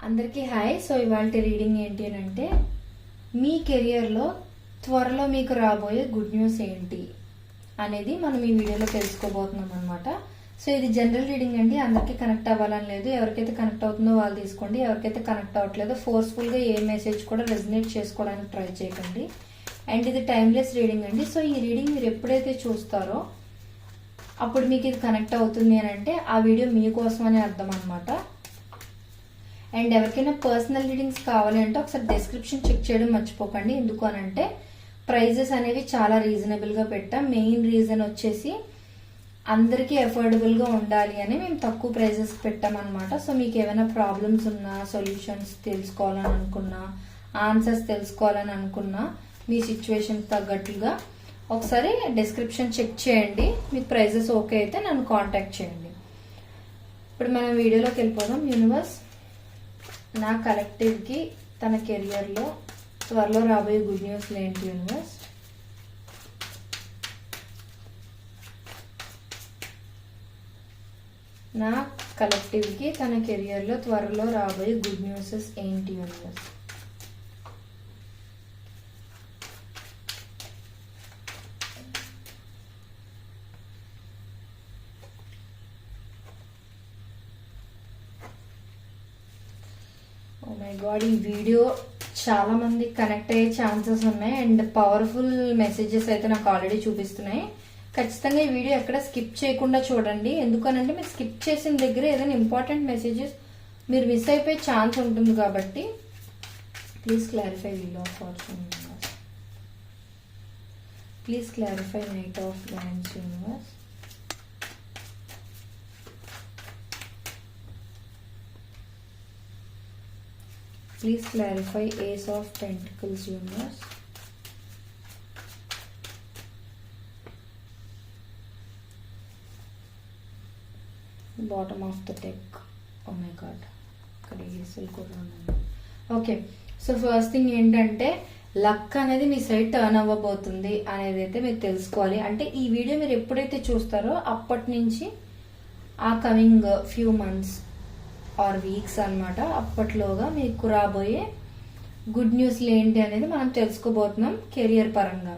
అందరికీ hi. So ఇవాళ reading ఏంటి అని అంటే, మీ కెరియర్లో త్వరలో మీకు రాబోయే గుడ్ న్యూస్ ఏంటి అనేది మనం ఈ వీడియోలో తెలుసుకోబోతున్నాం అనమాట. సో ఇది జనరల్ రీడింగ్ అండి, అందరికీ కనెక్ట్ అవ్వాలని లేదు. ఎవరికైతే కనెక్ట్ అవుతుందో వాళ్ళు తీసుకోండి, ఎవరికైతే కనెక్ట్ అవ్వట్లేదో ఫోర్స్ఫుల్గా ఏ మెసేజ్ కూడా రెజనేట్ చేసుకోవడానికి ట్రై చేయకండి. అండ్ ఇది టైమ్లెస్ రీడింగ్ అండి. సో ఈ రీడింగ్ మీరు ఎప్పుడైతే చూస్తారో అప్పుడు మీకు ఇది కనెక్ట్ అవుతుంది అని అంటే ఆ వీడియో మీకోసమనే అర్థం అనమాట. అండ్ ఎవరికైనా పర్సనల్ రీడింగ్స్ కావాలి అంటే ఒకసారి డిస్క్రిప్షన్ చెక్ చేయడం మర్చిపోకండి. ఎందుకు అనంటే ప్రైజెస్ అనేవి చాలా రీజనబుల్గా పెట్టాం. మెయిన్ రీజన్ వచ్చేసి అందరికీ అఫోర్డబుల్గా ఉండాలి అని మేము తక్కువ ప్రైజెస్ పెట్టామన్నమాట. సో మీకు ఏమైనా ప్రాబ్లమ్స్ ఉన్నా, సొల్యూషన్స్ తెలుసుకోవాలని అనుకున్నా, ఆన్సర్స్ తెలుసుకోవాలని అనుకున్నా, మీ సిచ్యువేషన్ తగ్గట్లుగా ఒకసారి డిస్క్రిప్షన్ చెక్ చేయండి. మీకు ప్రైజెస్ ఓకే అయితే నన్ను కాంటాక్ట్ చేయండి. ఇప్పుడు మనం వీడియోలోకి వెళ్ళిపోదాం. యూనివర్స్, నా కలెక్టివ్కి తన కెరియర్లో త్వరలో రాబోయే గుడ్ న్యూస్లు ఏంటి యూనివర్స్? నా కలెక్టివ్కి తన కెరియర్లో త్వరలో రాబోయే గుడ్ న్యూసెస్ ఏంటి యూనివర్స్? ఓ మై గాడ్, ఈ వీడియో చాలా మంది కనెక్ట్ అయ్యే ఛాన్సెస్ ఉన్నాయి. అండ్ పవర్ఫుల్ మెసేజెస్ అయితే నాకు ఆల్రెడీ చూపిస్తున్నాయి. ఖచ్చితంగా ఈ వీడియో ఎక్కడ స్కిప్ చేయకుండా చూడండి. ఎందుకనంటే మీరు స్కిప్ చేసిన దగ్గర ఏదైనా ఇంపార్టెంట్ మెసేజెస్ మీరు మిస్ అయిపోయే ఛాన్స్ ఉంటుంది కాబట్టి please clarify wheel of fortune universe. Please clarify knight of lands universe. Please clarify Ace of Pentacles universe. Bottom of the deck. Oh my god. ఇక్కడ ఏసులు కూడా ఉన్నాయి. ఓకే, సో ఫస్ట్ థింగ్ ఏంటంటే luck అనేది మీ side turn అవ్వబోతుంది అనేది అయితే మీరు తెలుసుకోవాలి. అంటే ఈ వీడియో మీరు ఎప్పుడైతే చూస్తారో అప్పటి నుంచి ఆ coming few months or weeks అనమాట, అప్పట్లోగా మీకు రాబోయే గుడ్ న్యూస్లు ఏంటి అనేది మనం తెలుసుకోబోతున్నాం కెరియర్ పరంగా.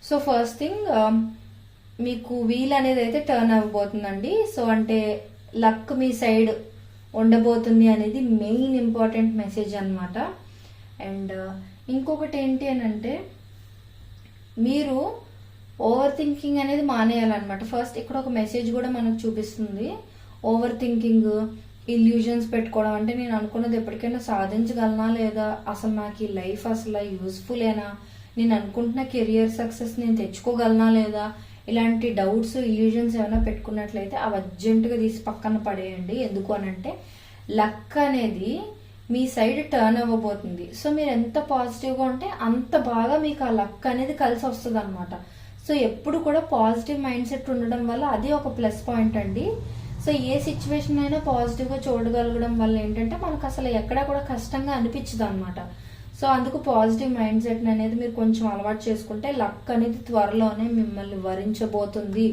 సో ఫస్ట్ థింగ్, మీకు వీల్ అనేది అయితే టర్న్ అవ్వబోతుందండి. సో అంటే లక్ మీ సైడ్ ఉండబోతుంది అనేది మెయిన్ ఇంపార్టెంట్ మెసేజ్ అనమాట. అండ్ ఇంకొకటి ఏంటి అని అంటే మీరు ఓవర్ థింకింగ్ అనేది మానేయాలన్నమాట. ఫస్ట్ ఇక్కడ ఒక మెసేజ్ కూడా మనకు చూపిస్తుంది. ఓవర్ థింకింగ్, ఇల్యూజన్స్ పెట్టుకోవడం, అంటే నేను అనుకున్నది ఎప్పటికైనా సాధించగలనా లేదా, అసలు నాకు ఈ లైఫ్ అసలు యూస్ఫుల్ ఏనా, నేను అనుకుంటున్న కెరియర్ సక్సెస్ నేను తెచ్చుకోగలనా లేదా, ఇలాంటి డౌట్స్, ఇల్యూజన్స్ ఏమైనా పెట్టుకున్నట్లయితే అవి అర్జెంటుగా తీసి పక్కన పడేయండి. ఎందుకు అనంటే లక్ అనేది మీ సైడ్ టర్న్ అవ్వబోతుంది. సో మీరు ఎంత పాజిటివ్గా ఉంటే అంత బాగా మీకు ఆ లక్ అనేది కలిసి వస్తుంది అనమాట. సో ఎప్పుడు కూడా పాజిటివ్ మైండ్ సెట్ ఉండడం వల్ల అది ఒక ప్లస్ పాయింట్ అండి. సో ఏ సిచ్యువేషన్ అయినా పాజిటివ్గా చూడగలగడం వల్ల ఏంటంటే మనకు అసలు ఎక్కడా కూడా కష్టంగా అనిపించదు అనమాట. సో అందుకు పాజిటివ్ మైండ్ సెట్ అనేది మీరు కొంచెం అలవాటు చేసుకుంటే లక్ అనేది త్వరలోనే మిమ్మల్ని వరించబోతుంది.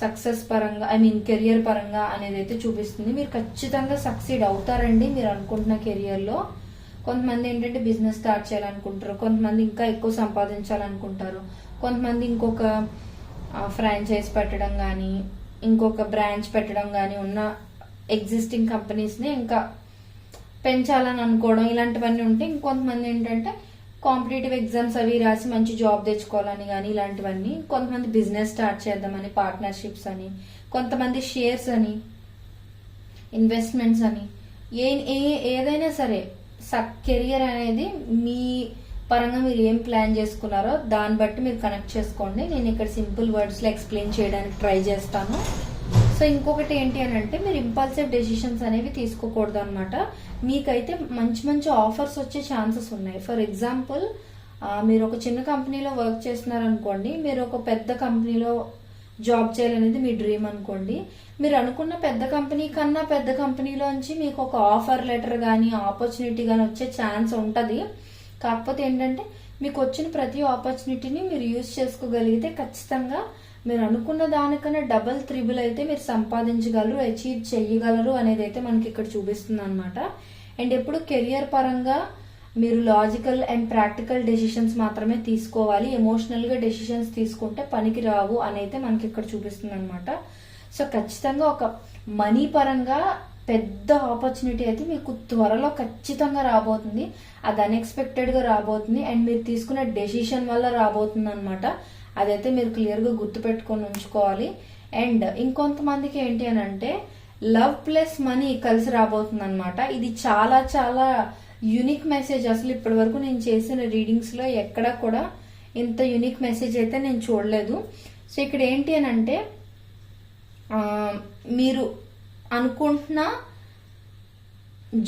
సక్సెస్ పరంగా, ఐ మీన్ కెరియర్ పరంగా అనేది అయితే చూపిస్తుంది. మీరు ఖచ్చితంగా సక్సీడ్ అవుతారండి మీరు అనుకుంటున్న కెరియర్లో. కొంతమంది ఏంటంటే బిజినెస్ స్టార్ట్ చేయాలనుకుంటారు, కొంతమంది ఇంకా ఎక్కువ సంపాదించాలనుకుంటారు, కొంతమంది ఇంకొక ఫ్రాంచైజ్ పెట్టడం కానీ, ఇంకొక బ్రాంచ్ పెట్టడం కానీ, ఉన్న ఎగ్జిస్టింగ్ కంపెనీస్ని ఇంకా పెంచాలని అనుకోవడం, ఇలాంటివన్నీ ఉంటే. ఇంకొంతమంది ఏంటంటే కాంపిటేటివ్ ఎగ్జామ్స్ అవి రాసి మంచి జాబ్ తెచ్చుకోవాలని కానీ ఇలాంటివన్నీ. కొంతమంది బిజినెస్ స్టార్ట్ చేద్దామని, పార్ట్నర్షిప్స్ అని, కొంతమంది షేర్స్ అని, ఇన్వెస్ట్మెంట్స్ అని, ఏదైనా సరే కెరియర్ అనేది మీ పరంగా మీరు ఏం ప్లాన్ చేసుకున్నారో దాన్ని బట్టి మీరు కనెక్ట్ చేసుకోండి. నేను ఇక్కడ సింపుల్ వర్డ్స్లో ఎక్స్ప్లెయిన్ చేయడానికి ట్రై చేస్తాను. సో ఇంకొకటి ఏంటి అని అంటే మీరు ఇంపల్సివ్ డెసిషన్స్ అనేవి తీసుకోకూడదు అనమాట. మీకైతే మంచి మంచి ఆఫర్స్ వచ్చే ఛాన్సెస్ ఉన్నాయి. ఫర్ ఎగ్జాంపుల్, మీరు ఒక చిన్న కంపెనీలో వర్క్ చేస్తున్నారనుకోండి, మీరు ఒక పెద్ద కంపెనీలో జాబ్ చేయాలనేది మీ డ్రీమ్ అనుకోండి. మీరు అనుకున్న పెద్ద కంపెనీ కన్నా పెద్ద కంపెనీలోంచి మీకు ఒక ఆఫర్ లెటర్ కానీ ఆపర్చునిటీ కానీ వచ్చే ఛాన్స్ ఉంటుంది. కాకపోతే ఏంటంటే మీకు వచ్చిన ప్రతి ఆపర్చునిటీని మీరు యూజ్ చేసుకోగలిగితే ఖచ్చితంగా మీరు అనుకున్న దానికన్నా డబల్ త్రిబుల్ అయితే మీరు సంపాదించగలరు, అచీవ్ చేయగలరు అనేది అయితే మనకి ఇక్కడ చూపిస్తుంది అనమాట. అండ్ ఎప్పుడు కెరియర్ పరంగా మీరు లాజికల్ అండ్ ప్రాక్టికల్ డెసిషన్స్ మాత్రమే తీసుకోవాలి. ఎమోషనల్గా డెసిషన్స్ తీసుకుంటే పనికి రావు అని అయితే మనకి ఇక్కడ చూపిస్తుంది అనమాట. సో ఖచ్చితంగా ఒక మనీ పరంగా పెద్ద ఆపర్చునిటీ అయితే మీకు త్వరలో ఖచ్చితంగా రాబోతుంది. అది అన్ఎక్స్పెక్టెడ్గా రాబోతుంది అండ్ మీరు తీసుకున్న డెసిషన్ వల్ల రాబోతుంది అనమాట. అదైతే మీరు క్లియర్గా గుర్తుపెట్టుకొని ఉంచుకోవాలి. అండ్ ఇంకొంతమందికి ఏంటి అని అంటే లవ్ ప్లస్ మనీ కలిసి రాబోతుంది అనమాట. ఇది చాలా చాలా యూనిక్ మెసేజ్. అసలు ఇప్పటి వరకు నేను చేసిన రీడింగ్స్లో ఎక్కడ కూడా ఇంత యూనిక్ మెసేజ్ అయితే నేను చూడలేదు. సో ఇక్కడ ఏంటి అని అంటే మీరు అనుకుంటున్న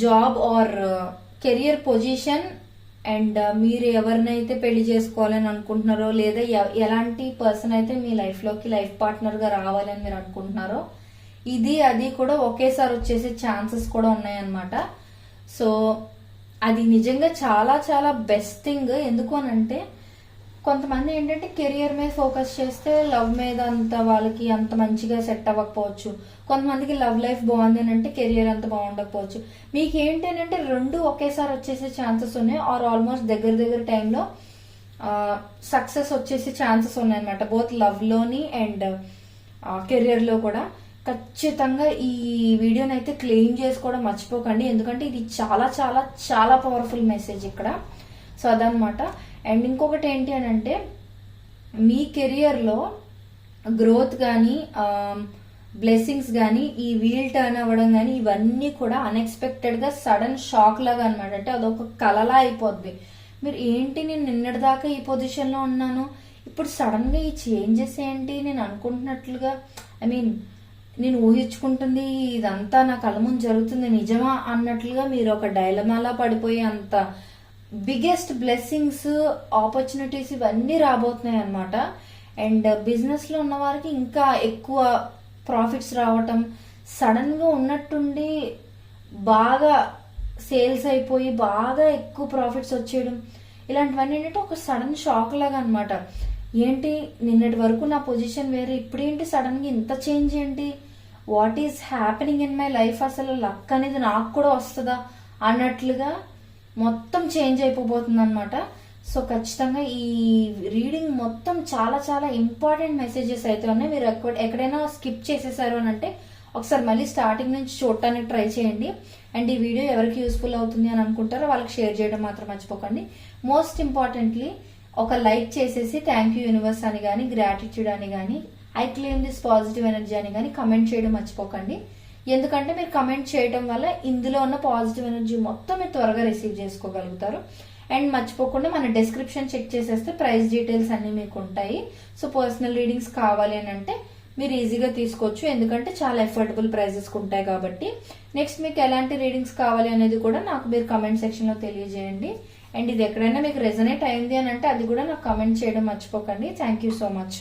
job or career position and మీరు ఎవరినైతే పెళ్లి చేసుకోవాలని అనుకుంటున్నారో లేదా ఎలాంటి పర్సన్ అయితే మీ లైఫ్లోకి లైఫ్ పార్ట్నర్గా రావాలని మీరు అనుకుంటున్నారో ఇది అది కూడా ఒకేసారి వచ్చేసే ఛాన్సెస్ కూడా ఉన్నాయన్నమాట. సో అది నిజంగా చాలా చాలా బెస్ట్ థింగ్. ఎందుకు అని అంటే కొంతమంది ఏంటంటే కెరియర్ మీద ఫోకస్ చేస్తే లవ్ మీద అంత వాళ్ళకి అంత మంచిగా సెట్ అవ్వకపోవచ్చు. కొంతమందికి లవ్ లైఫ్ బాగుంది అని అంటే కెరియర్ అంత బాగుండకపోవచ్చు. మీకు ఏంటి అని అంటే రెండు ఒకేసారి వచ్చేసే ఛాన్సెస్ ఉన్నాయి ఆర్ ఆల్మోస్ట్ దగ్గర టైంలో సక్సెస్ వచ్చేసే ఛాన్సెస్ ఉన్నాయన్నమాట. బోత్ లవ్లోని అండ్ కెరియర్లో కూడా. ఖచ్చితంగా ఈ వీడియోని అయితే క్లెయిమ్ చేసుకోవడం మర్చిపోకండి, ఎందుకంటే ఇది చాలా చాలా చాలా పవర్ఫుల్ మెసేజ్ ఇక్కడ. సో అదనమాట. అండ్ ఇంకొకటి ఏంటి అని అంటే మీ కెరియర్లో గ్రోత్ కానీ బ్లెస్సింగ్స్ కానీ ఈ వీల్ టర్న్ అవ్వడం కానీ ఇవన్నీ కూడా అన్ఎక్స్పెక్టెడ్గా సడన్ షాక్ లాగా అనమాట. అంటే అదొక కలలా అయిపోద్ది. మీరు ఏంటి నేను నిన్నటిదాకా ఈ పొజిషన్లో ఉన్నాను, ఇప్పుడు సడన్గా ఈ చేంజెస్ ఏంటి, నేను అనుకుంటున్నట్లుగా నేను ఊహించుకుంటుంది ఇదంతా నా కళ్ళ ముందు జరుగుతుంది నిజమా అన్నట్లుగా మీరు ఒక డైలమాలా పడిపోయి అంత బిగ్గెస్ట్ బ్లెస్సింగ్స్ ఆపర్చునిటీస్ ఇవన్నీ రాబోతున్నాయి అనమాట. అండ్ బిజినెస్లో ఉన్న వారికి ఇంకా ఎక్కువ ప్రాఫిట్స్ రావటం, సడన్గా ఉన్నట్టుండి బాగా సేల్స్ అయిపోయి బాగా ఎక్కువ ప్రాఫిట్స్ వచ్చేయడం, ఇలాంటివన్నీ ఏంటంటే ఒక సడన్ షాక్ లాగా అనమాట. ఏంటి నిన్నటి వరకు నా పొజిషన్ వేరే, ఇప్పుడేంటి సడన్గా ఇంత చేంజ్ ఏంటి, what is happening in my life, అసలు లక్ అనేది నాకు కూడా వస్తుందా అన్నట్లుగా మొత్తం చేంజ్ అయిపోబోతుంది అనమాట. సో ఖచ్చితంగా ఈ రీడింగ్ మొత్తం చాలా చాలా ఇంపార్టెంట్ మెసేజెస్ అయితే ఉన్నాయి. మీరు ఎక్కడైనా స్కిప్ చేసేసారు అని అంటే ఒకసారి మళ్ళీ స్టార్టింగ్ నుంచి చూడటానికి ట్రై చేయండి. అండ్ ఈ వీడియో ఎవరికి యూస్ఫుల్ అవుతుంది అని అనుకుంటారో వాళ్ళకి షేర్ చేయడం మాత్రం మర్చిపోకండి. మోస్ట్ ఇంపార్టెంట్లీ ఒక లైక్ చేసేసి థ్యాంక్ యూ యూనివర్స్ అని కానీ గ్రాటిట్యూడ్ అని కానీ I claim this positive energy అని కానీ కమెంట్ చేయడం మర్చిపోకండి. ఎందుకంటే మీరు కమెంట్ చేయడం వల్ల ఇందులో ఉన్న పాజిటివ్ ఎనర్జీ మొత్తం మీరు త్వరగా రిసీవ్ చేసుకోగలుగుతారు. అండ్ మర్చిపోకుండా మన డిస్క్రిప్షన్ చెక్ చేసేస్తే ప్రైస్ డీటెయిల్స్ అన్ని మీకు ఉంటాయి. సో పర్సనల్ రీడింగ్స్ కావాలి అని అంటే మీరు ఈజీగా తీసుకోవచ్చు, ఎందుకంటే చాలా ఎఫోర్డబుల్ ప్రైజెస్ ఉంటాయి కాబట్టి. నెక్స్ట్ మీకు ఎలాంటి రీడింగ్స్ కావాలి అనేది కూడా నాకు మీరు కమెంట్ సెక్షన్లో తెలియజేయండి. అండ్ ఇది ఎక్కడైనా మీకు రెజనేట్ అయింది అని అంటే అది కూడా నాకు కమెంట్ చేయడం మర్చిపోకండి. Thank you so much.